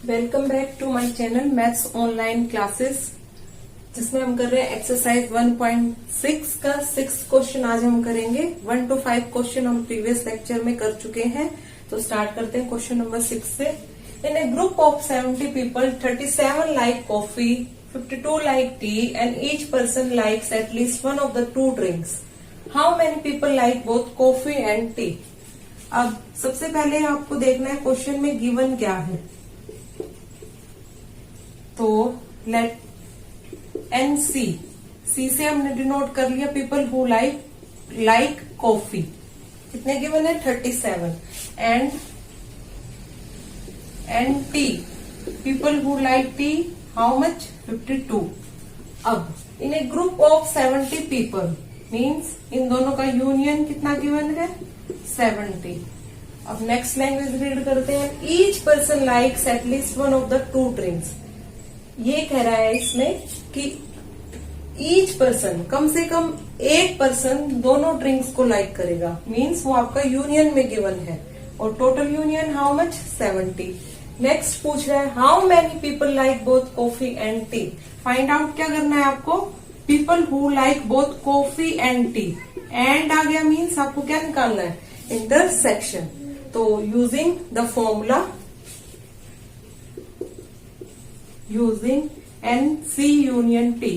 Welcome back to my channel maths online classes, जिसमें हम कर रहे हैं एक्सरसाइज 1.6 का 6 क्वेश्चन आज हम करेंगे। 1 to 5 क्वेश्चन हम प्रीवियस लेक्चर में कर चुके हैं। तो स्टार्ट करते हैं क्वेश्चन नंबर 6 से। In a group of 70 people 37 like coffee, 52 like tea and each person likes at least one of the two drinks. How many people like both coffee and tea. अब सबसे पहले आपको देखना है question में given क्या है। तो लेट एन सी से हमने डिनोट कर लिया पीपल हु लाइक कॉफी। कितने गिवन है 37 and tea people who like tea how much 52। अब in a group of 70 people means इन दोनों का यूनियन कितना गिवन है 70। अब नेक्स्ट लैंग्वेज रीड करते हैं। Each person likes at least one of the two drinks. ये कह रहा है इसमें कि ईच पर्सन कम से कम एक पर्सन दोनों ड्रिंक्स को लाइक करेगा, मीन्स वो आपका यूनियन में गिवन है और total union how much 70। Next पूछ रहा है how many people like both coffee and tea. Find out क्या करना है आपको, people who like both coffee and tea. And आ गया मीन्स आपको क्या निकालना है इंटरसेक्शन। तो using the formula using n c union t,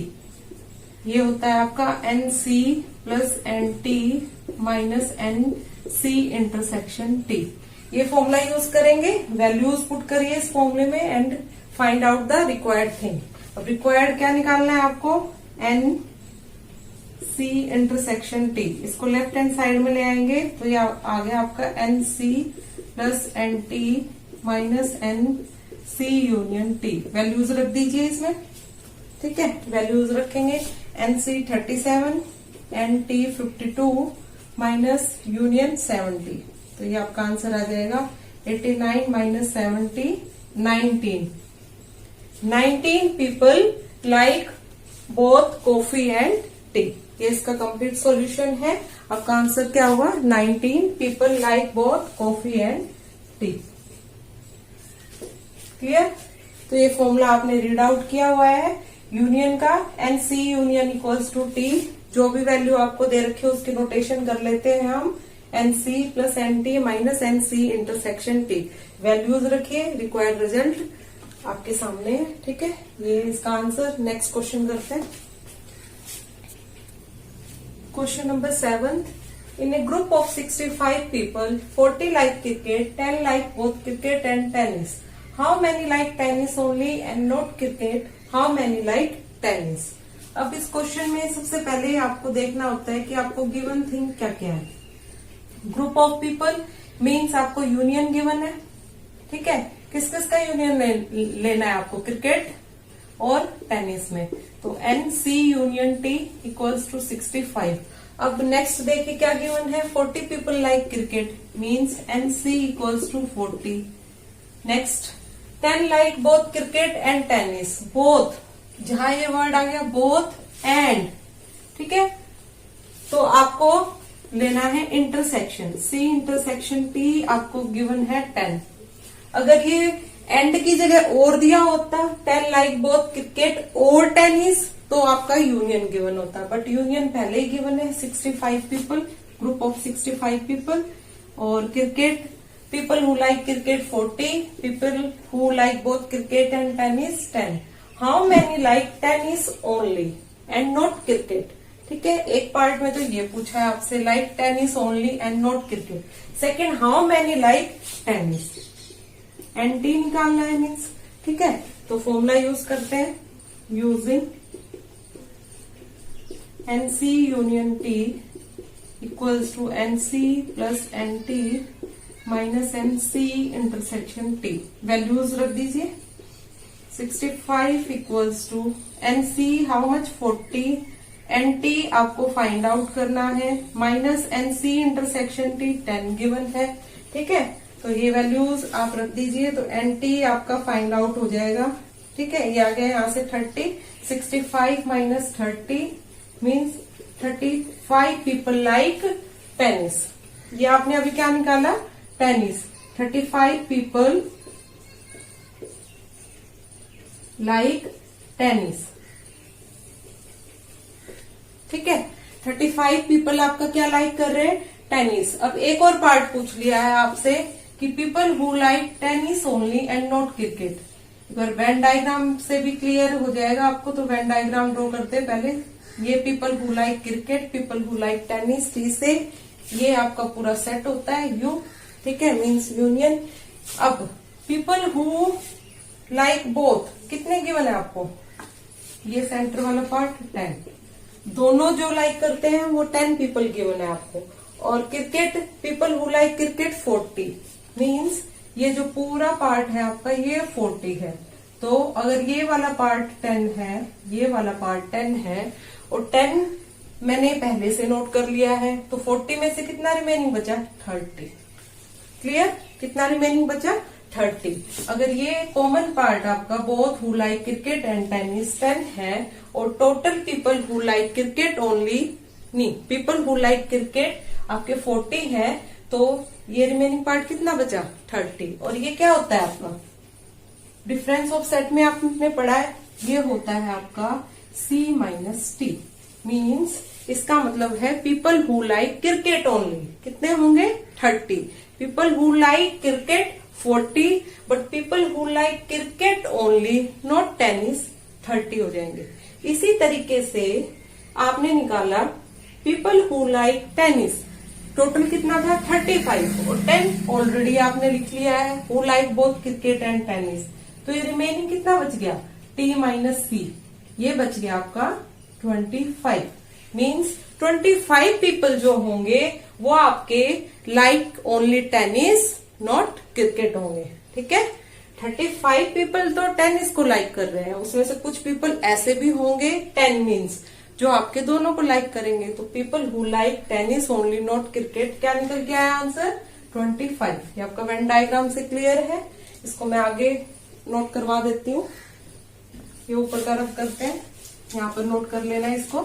ये होता है आपका n c plus n t minus n c intersection t. ये फॉर्मूला यूज करेंगे, वैल्यूज पुट करिए इस फॉर्मूले में and find out the required thing. अब रिक्वायर्ड क्या निकालना है आपको, एन सी इंटरसेक्शन टी। इसको लेफ्ट हैंड साइड में ले आएंगे तो ये आ गया आपका n c plus n t minus n c union t. Values रख दीजिए इसमें, ठीक है। वैल्यूज रखेंगे n c 37 n t 52 minus union 70। तो ये आपका आंसर आ जाएगा 89 minus 70 19। 19 people like both coffee and T. ये इसका कंप्लीट सॉल्यूशन है। आपका आंसर क्या होगा 19 people like both coffee and T. Clear. तो ये फॉर्मूला आपने रीड आउट किया हुआ है यूनियन का। N c union equals to t. जो भी वैल्यू आपको दे रखी है उसकी नोटेशन कर लेते हैं हम, n c plus n t minus n c intersection t. Values रखिए, रिक्वायर्ड रिजल्ट आपके सामने है, ठीक है। ये इसका आंसर। नेक्स्ट क्वेश्चन करते हैं। Question number 7। In a group of 65 people, 40 like cricket, 10 like both cricket and tennis. How many like tennis only and not cricket? How many like tennis? अब इस क्वेश्चन में सबसे पहले आपको देखना होता है कि आपको गिवन थिंग क्या क्या है। ग्रुप ऑफ पीपल मीन्स आपको यूनियन गिवन है, ठीक है। किस किस का यूनियन लेना है आपको, क्रिकेट और टेनिस में। तो n c union t equals to 65। अब नेक्स्ट देखिए क्या गिवन है, 40 people like cricket means n c equals to 40। Next 10 like both cricket and tennis. Both, जहां ये वर्ड आ गया बोथ एंड, ठीक है। तो आपको लेना है इंटरसेक्शन, सी इंटरसेक्शन टी आपको गिवन है 10। अगर ये एंड की जगह और दिया होता 10 लाइक बोथ क्रिकेट और टेनिस, तो आपका यूनियन गिवन होता। बट यूनियन पहले ही गिवन है 65 पीपल, ग्रुप ऑफ 65 पीपल। और cricket people who like cricket 40, people who like both cricket and tennis 10। How many like tennis only and not cricket, ठीक है। एक पार्ट में तो ये पूछा है आपसे like tennis only and not cricket. Second how many like tennis, and T निकालना है मीन्स, ठीक है। तो फॉर्मूला यूज करते हैं using n c union t equals to n c plus n t minus n c intersection t. Values रख दीजिए 65 equals to n c how much 40, n t आपको फाइंड आउट करना है minus n c intersection t 10 given है, ठीक है। तो ये वैल्यूज आप रख दीजिए। तो एन टी आपका फाइंड आउट हो जाएगा, ठीक है। ये आ गया यहाँ से 30, 65 minus 30 means 35 people like tennis. ये आपने अभी क्या निकाला टेनिस। 35 people like tennis. ठीक है, 35 पीपल आपका क्या लाइक कर रहे हैं, टेनिस। अब एक और पार्ट पूछ लिया है आपसे कि people who like tennis only and not cricket. एक बार वेन डायग्राम से भी क्लियर हो जाएगा आपको, तो वेन डायग्राम ड्रॉ करते हैं पहले। ये people who like cricket, people who like tennis, T से ये आपका पूरा सेट होता है यू। ठीक है, मीन्स यूनियन। अब पीपल हु लाइक बोथ कितने गिवन है आपको, ये सेंटर वाला पार्ट 10, दोनों जो लाइक करते हैं वो 10 पीपल गिवन है आपको। और cricket, people who like cricket 40, means ये जो पूरा पार्ट है आपका ये 40 है। तो अगर ये वाला पार्ट 10 है, ये वाला पार्ट 10 है और 10 मैंने पहले से नोट कर लिया है, तो 40 में से कितना रिमेनिंग बचा, 30। क्लियर, कितना रिमेनिंग बचा, 30। अगर ये कॉमन पार्ट आपका both who like cricket and tennis 10 है और total people who like cricket only, नहीं, पीपल हु लाइक क्रिकेट आपके 40 है, तो ये रिमेनिंग पार्ट कितना बचा, 30। और ये क्या होता है आपका, डिफरेंस ऑफ सेट में आपने पढ़ा है, ये होता है आपका C माइनस टी। मीन्स इसका मतलब है people who like cricket only कितने होंगे, 30। People who like cricket 40, but people who like cricket only not tennis 30 हो जाएंगे। इसी तरीके से आपने निकाला people who like tennis, total कितना था 35 और 10 ऑलरेडी आपने लिख लिया है, who like both cricket and tennis. तो ये रिमेनिंग कितना बच गया, T माइनस सी, ये बच गया आपका 25। मीन्स 25 पीपल जो होंगे वो आपके like only tennis not cricket होंगे। ठीक है, 35 पीपल तो टेनिस को लाइक कर रहे हैं, उसमें से कुछ पीपल ऐसे भी होंगे 10 मीन्स जो आपके दोनों को लाइक करेंगे। तो people who like tennis only not cricket क्या निकल के आया आंसर, 25। ये आपका वेन डायग्राम से क्लियर है। इसको मैं आगे नोट करवा देती हूँ, ये ऊपर तरफ करते हैं, यहाँ पर नोट कर लेना है इसको।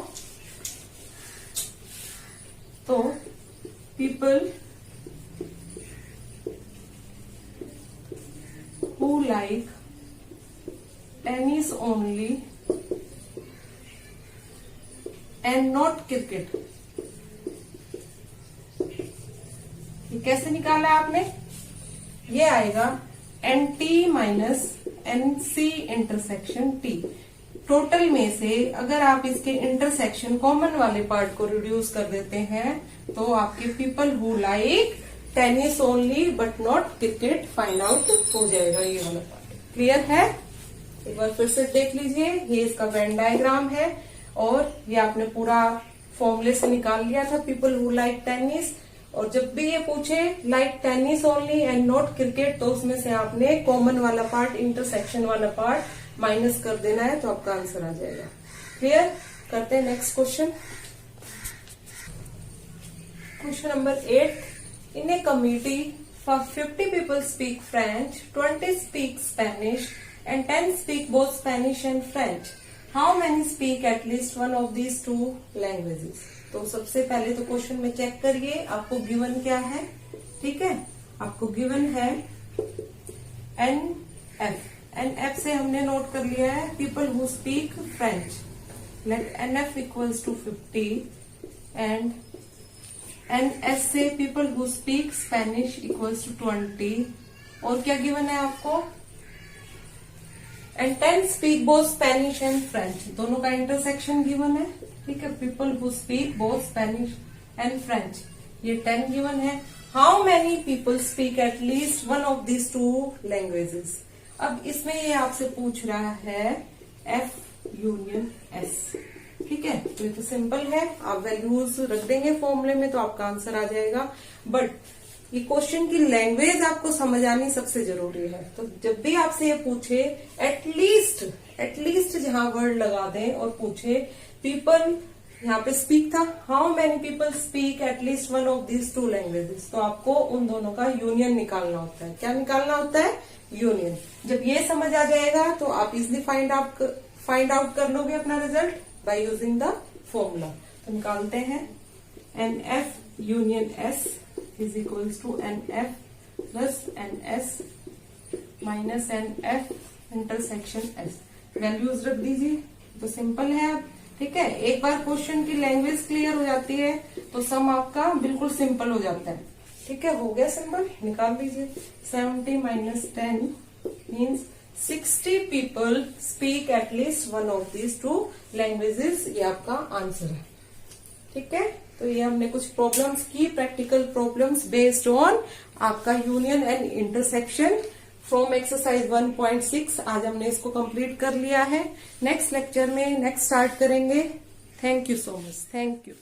तो people who like tennis only and not cricket, ये कैसे निकाला आपने, ये आएगा NT minus NC intersection T। Total में से अगर आप इसके इंटरसेक्शन कॉमन वाले पार्ट को रिड्यूस कर देते हैं तो आपके people who like tennis only but not cricket find out हो जाएगा, ये वाला पार्ट। क्लियर है, एक बार फिर से देख लीजिए, ये इसका वेन डायग्राम है और ये आपने पूरा फॉर्मूले से निकाल लिया था पीपल हु लाइक टेनिस। और जब भी ये पूछे like tennis only and not cricket, तो उसमें से आपने कॉमन वाला पार्ट, इंटरसेक्शन वाला पार्ट माइनस कर देना है, तो आपका आंसर आ जाएगा। क्लियर, करते हैं next question. Question number 8, in a committee for 50 people speak French, 20 speak Spanish and 10 speak both Spanish and French. How many speak at least one of these two languages? तो सबसे पहले तो question में check करिए आपको given क्या है। ठीक है, आपको गिवन है NF से हमने नोट कर लिया है people who speak French, let NF equals to 50 and NS से people who speak Spanish equals to 20। और क्या गिवन है आपको, and 10 speak both Spanish and French, दोनों का इंटरसेक्शन गिवन है। ठीक है, people who speak both Spanish and French, ये 10 गिवन है। How many people speak at least one of these two languages. अब इसमें ये आपसे पूछ रहा है F यूनियन S। ठीक है, तो ये तो सिंपल है, आप वैल्यूज रख देंगे फॉर्मूले में तो आपका आंसर आ जाएगा। बट ये क्वेश्चन की लैंग्वेज आपको समझ आनी सबसे जरूरी है। तो जब भी आपसे ये पूछे एटलीस्ट जहां वर्ड लगा दें और पूछे पीपल, यहाँ पे स्पीक था, how many people speak at least one of these two languages, तो आपको उन दोनों का यूनियन निकालना होता है। क्या निकालना होता है, यूनियन। जब ये समझ आ जाएगा तो आप इजिली फाइंड आउट कर लोगे अपना result by using the formula. तो निकालते हैं NF union S is equals to NF plus NS minus NF intersection S। Values रख दीजिए, तो सिंपल है अब। ठीक है, एक बार क्वेश्चन की लैंग्वेज क्लियर हो जाती है तो सम आपका बिल्कुल सिंपल हो जाता है। ठीक है, हो गया सिंपल, निकाल लीजिए। 70 minus 10 means 60 people speak at least one of these two languages, ये आपका आंसर है। ठीक है, तो ये हमने कुछ प्रॉब्लम्स की, प्रैक्टिकल प्रॉब्लम्स बेस्ड ऑन आपका union and intersection from exercise 1.6। आज हमने इसको कंप्लीट कर लिया है। नेक्स्ट लेक्चर में नेक्स्ट स्टार्ट करेंगे। Thank you so much, thank you.